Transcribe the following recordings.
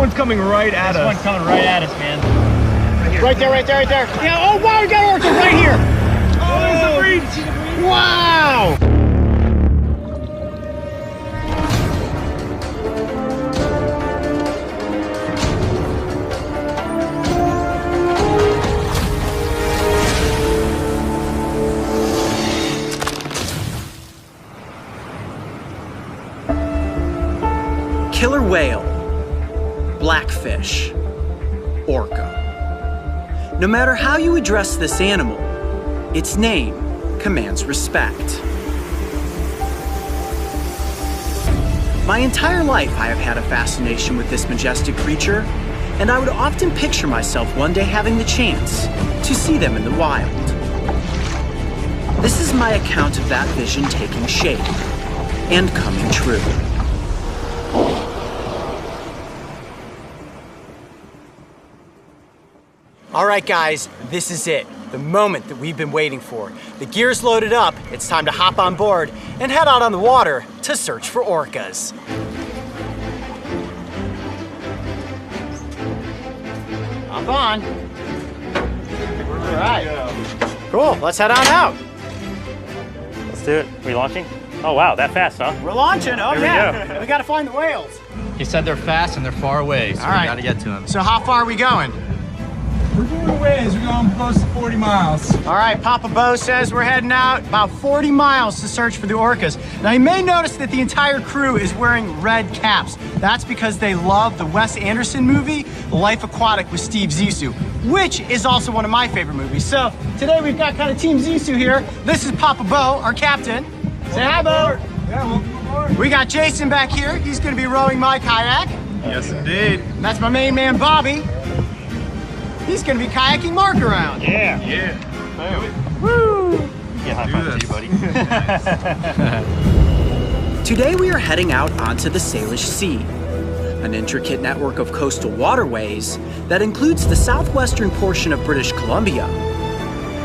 one's coming right at us. This one's coming right at us, man. Right there, right there, right there. Yeah, oh wow, we got orca right here. Oh, there's the breach. Wow. Killer whale, blackfish, orca. No matter how you address this animal, its name commands respect. My entire life I have had a fascination with this majestic creature, and I would often picture myself one day having the chance to see them in the wild. This is my account of that vision taking shape and coming true. All right, guys, this is it. The moment that we've been waiting for. The gear's loaded up, it's time to hop on board and head out on the water to search for orcas. Hop on. All right. Cool, let's head on out. Let's do it. We launching? Oh, wow, that fast, huh? We're launching, oh Here we yeah. We gotta find the whales. He said they're fast and they're far away, so All right. we gotta get to them. So how far are we going? We're going a ways. We're going close to 40 miles. All right, Papa Bo says we're heading out about 40 miles to search for the orcas. Now you may notice that the entire crew is wearing red caps. That's because they love the Wes Anderson movie, Life Aquatic with Steve Zissou, which is also one of my favorite movies. So today we've got kind of Team Zissou here. This is Papa Bo, our captain. Say hi, Bo. Yeah, welcome aboard. We got Jason back here. He's gonna be rowing my kayak. Yes, indeed. And that's my main man, Bobby. He's gonna be kayaking Mark around. Yeah. Yeah. Woo! Yeah, high five to you, buddy. Today we are heading out onto the Salish Sea, an intricate network of coastal waterways that includes the southwestern portion of British Columbia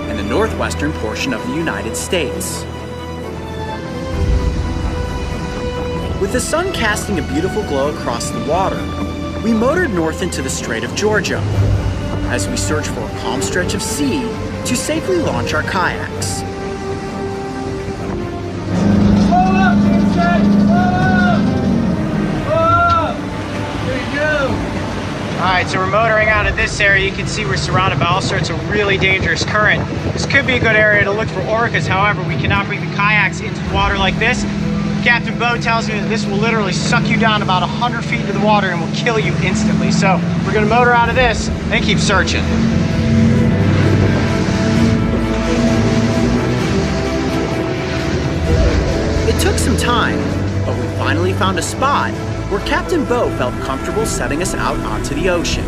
and the northwestern portion of the United States. With the sun casting a beautiful glow across the water, we motored north into the Strait of Georgia as we search for a calm stretch of sea to safely launch our kayaks. Pull up, Tuesday! Pull up! Pull up! There you go! All right, so we're motoring out of this area. You can see we're surrounded by all sorts of really dangerous current. This could be a good area to look for orcas. However, we cannot bring the kayaks into the water like this. Captain Bo tells me that this will literally suck you down about 100 feet into the water and will kill you instantly. So we're gonna motor out of this and keep searching. It took some time, but we finally found a spot where Captain Bo felt comfortable setting us out onto the ocean.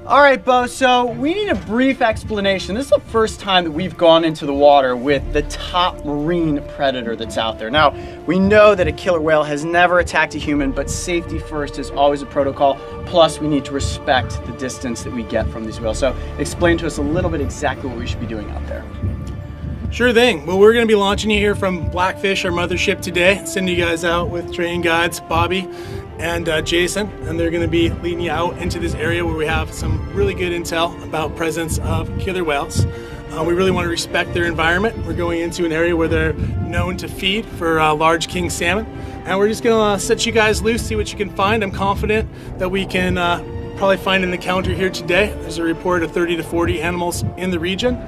All right, Bo, so we need a brief explanation. This is the first time that we've gone into the water with the top marine predator that's out there. Now, we know that a killer whale has never attacked a human, but safety first is always a protocol. Plus, we need to respect the distance that we get from these whales. So explain to us a little bit exactly what we should be doing out there. Sure thing. Well, we're going to be launching you here from Blackfish, our mothership today, sending you guys out with training guides, Bobby and Jason, and they're going to be leading you out into this area where we have some really good intel about presence of killer whales. We really want to respect their environment. We're going into an area where they're known to feed for large king salmon, and we're just going to set you guys loose, see what you can find. I'm confident that we can probably find an encounter here today. There's a report of 30 to 40 animals in the region.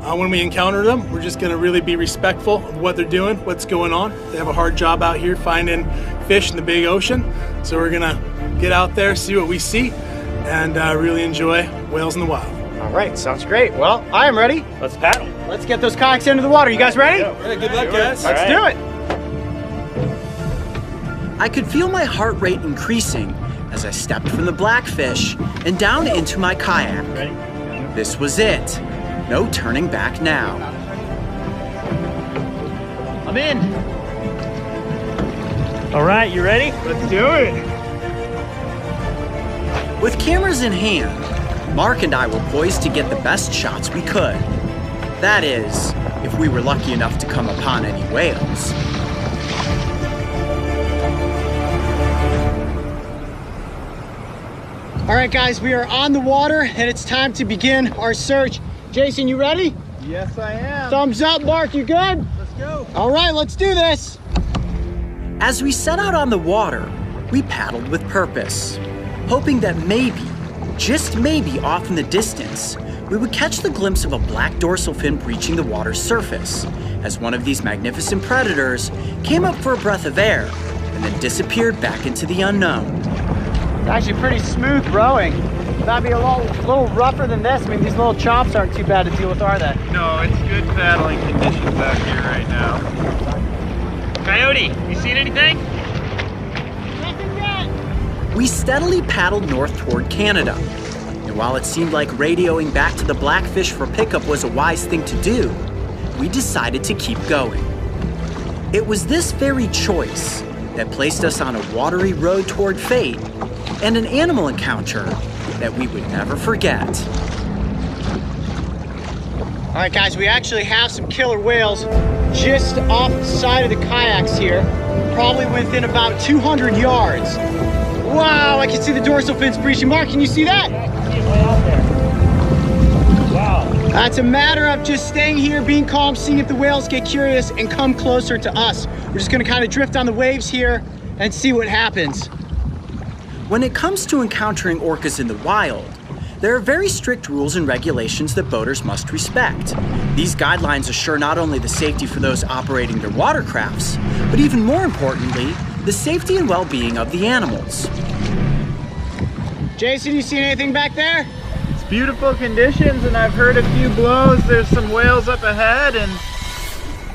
When we encounter them, we're just going to really be respectful of what they're doing, what's going on. They have a hard job out here finding fish in the big ocean. So we're going to get out there, see what we see, and really enjoy whales in the wild. All right, sounds great. Well, I am ready. Let's paddle. Let's get those kayaks into the water. You guys ready? Yeah, good luck, guys. Let's do it. I could feel my heart rate increasing as I stepped from the Blackfish and down into my kayak. Ready? This was it. No turning back now. I'm in. All right, you ready? Let's do it! With cameras in hand, Mark and I were poised to get the best shots we could. That is, if we were lucky enough to come upon any whales. All right, guys, we are on the water and it's time to begin our search. Jason, you ready? Yes, I am. Thumbs up, Mark, you good? Let's go. All right, let's do this. As we set out on the water, we paddled with purpose, hoping that maybe, just maybe off in the distance, we would catch the glimpse of a black dorsal fin breaching the water's surface, as one of these magnificent predators came up for a breath of air and then disappeared back into the unknown. It's actually pretty smooth rowing. That'd be a little rougher than this. I mean, these little chops aren't too bad to deal with, are they? No, it's good paddling conditions out here right now. Coyote, you seen anything? Nothing yet. We steadily paddled north toward Canada, and while it seemed like radioing back to the Blackfish for pickup was a wise thing to do, we decided to keep going. It was this very choice that placed us on a watery road toward fate and an animal encounter that we would never forget. All right, guys, we actually have some killer whales just off the side of the kayaks here, probably within about 200 yards. Wow, I can see the dorsal fins breaching. Mark, can you see that? Wow. It's a matter of just staying here, being calm, seeing if the whales get curious and come closer to us. We're just gonna kind of drift on the waves here and see what happens. When it comes to encountering orcas in the wild, there are very strict rules and regulations that boaters must respect. These guidelines assure not only the safety for those operating their watercrafts, but even more importantly, the safety and well-being of the animals. Jason, you seen anything back there? It's beautiful conditions, and I've heard a few blows. There's some whales up ahead, and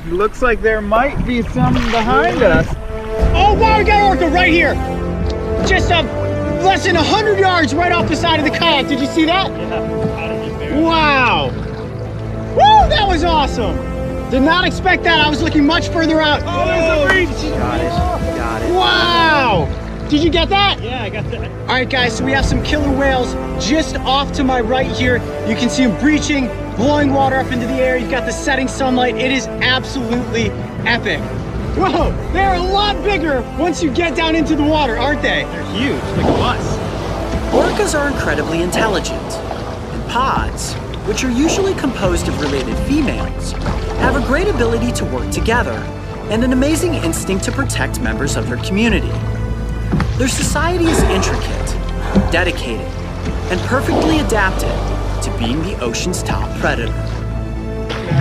it looks like there might be some behind us. Oh wow, we got an orca right here. Just less than 100 yards right off the side of the kayak. Did you see that? Yeah. Wow. Woo, that was awesome. Did not expect that. I was looking much further out. Oh, there's a breach! Got it. Wow. Did you get that? Yeah, I got that. All right, guys, so we have some killer whales just off to my right here. You can see them breaching, blowing water up into the air. You've got the setting sunlight. It is absolutely epic. Whoa, they're a lot bigger once you get down into the water, aren't they? They're huge, like a bus. Orcas are incredibly intelligent, and pods, which are usually composed of related females, have a great ability to work together and an amazing instinct to protect members of their community. Their society is intricate, dedicated, and perfectly adapted to being the ocean's top predator.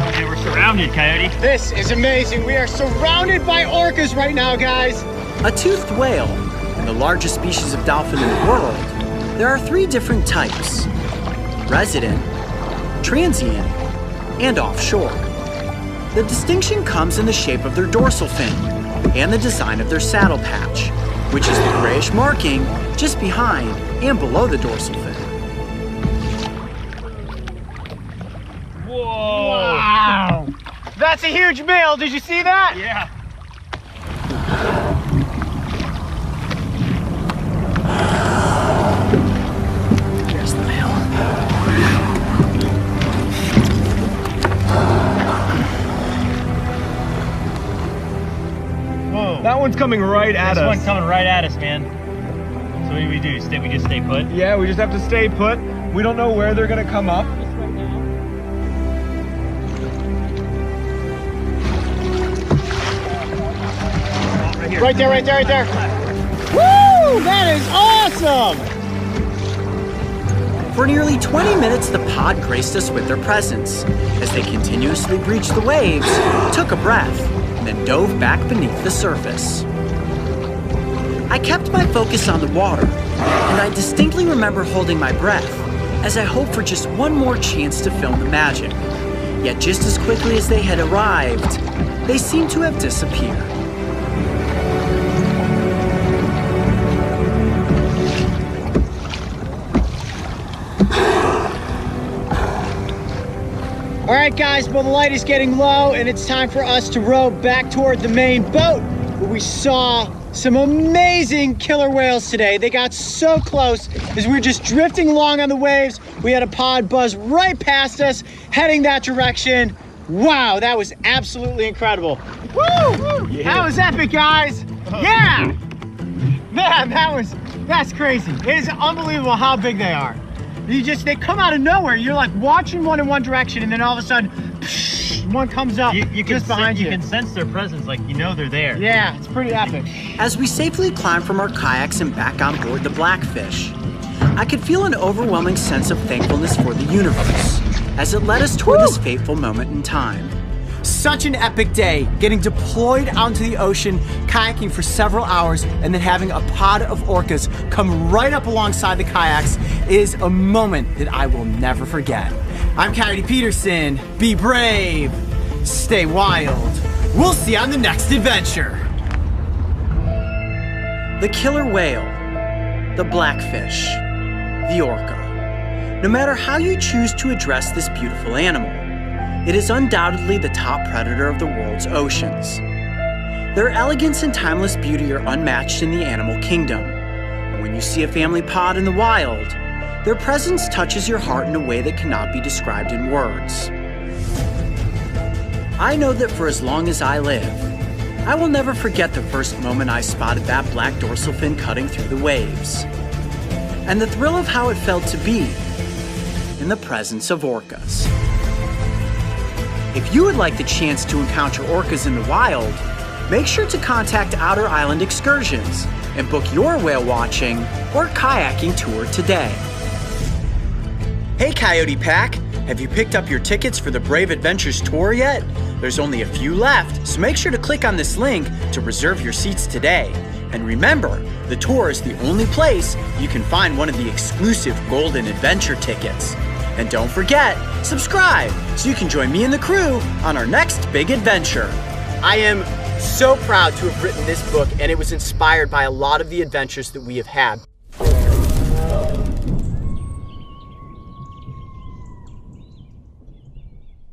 Okay, we're surrounded, Coyote. This is amazing. We are surrounded by orcas right now, guys. A toothed whale, and the largest species of dolphin in the world, there are 3 different types: resident, transient, and offshore. The distinction comes in the shape of their dorsal fin and the design of their saddle patch, which is the grayish marking just behind and below the dorsal fin. Whoa. Wow. That's a huge male. Did you see that? Yeah. There's the male. Whoa. That one's coming right at This us. one's coming right at us, man. So what do we do? We just stay put? Yeah, we just have to stay put. We don't know where they're gonna come up. Right there, right there, right there. Woo! That is awesome! For nearly 20 minutes, the pod graced us with their presence as they continuously breached the waves, took a breath, and then dove back beneath the surface. I kept my focus on the water, and I distinctly remember holding my breath as I hoped for just one more chance to film the magic. Yet just as quickly as they had arrived, they seemed to have disappeared. All right, guys, well, the light is getting low and it's time for us to row back toward the main boat where we saw some amazing killer whales today. They got so close as we were just drifting along on the waves. We had a pod buzz right past us, heading that direction. Wow, that was absolutely incredible. Woo! Yeah. That was epic, guys. Yeah! Man, that's crazy. It is unbelievable how big they are. They come out of nowhere. You're like watching one in one direction, and then all of a sudden, one comes up just behind you. You can sense their presence, like you know they're there. Yeah, it's pretty epic. As we safely climbed from our kayaks and back on board the Blackfish, I could feel an overwhelming sense of thankfulness for the universe as it led us toward this fateful moment in time. Such an epic day, getting deployed out into the ocean, kayaking for several hours, and then having a pod of orcas come right up alongside the kayaks is a moment that I will never forget. I'm Coyote Peterson. Be brave, stay wild. We'll see you on the next adventure. The killer whale, the blackfish, the orca. No matter how you choose to address this beautiful animal, it is undoubtedly the top predator of the world's oceans. Their elegance and timeless beauty are unmatched in the animal kingdom. And when you see a family pod in the wild, their presence touches your heart in a way that cannot be described in words. I know that for as long as I live, I will never forget the first moment I spotted that black dorsal fin cutting through the waves, and the thrill of how it felt to be in the presence of orcas. If you would like the chance to encounter orcas in the wild, make sure to contact Outer Island Excursions and book your whale watching or kayaking tour today. Hey Coyote Pack, have you picked up your tickets for the Brave Adventures tour yet? There's only a few left, so make sure to click on this link to reserve your seats today. And remember, the tour is the only place you can find one of the exclusive Golden Adventure tickets. And don't forget, subscribe so you can join me and the crew on our next big adventure. I am so proud to have written this book, and it was inspired by a lot of the adventures that we have had.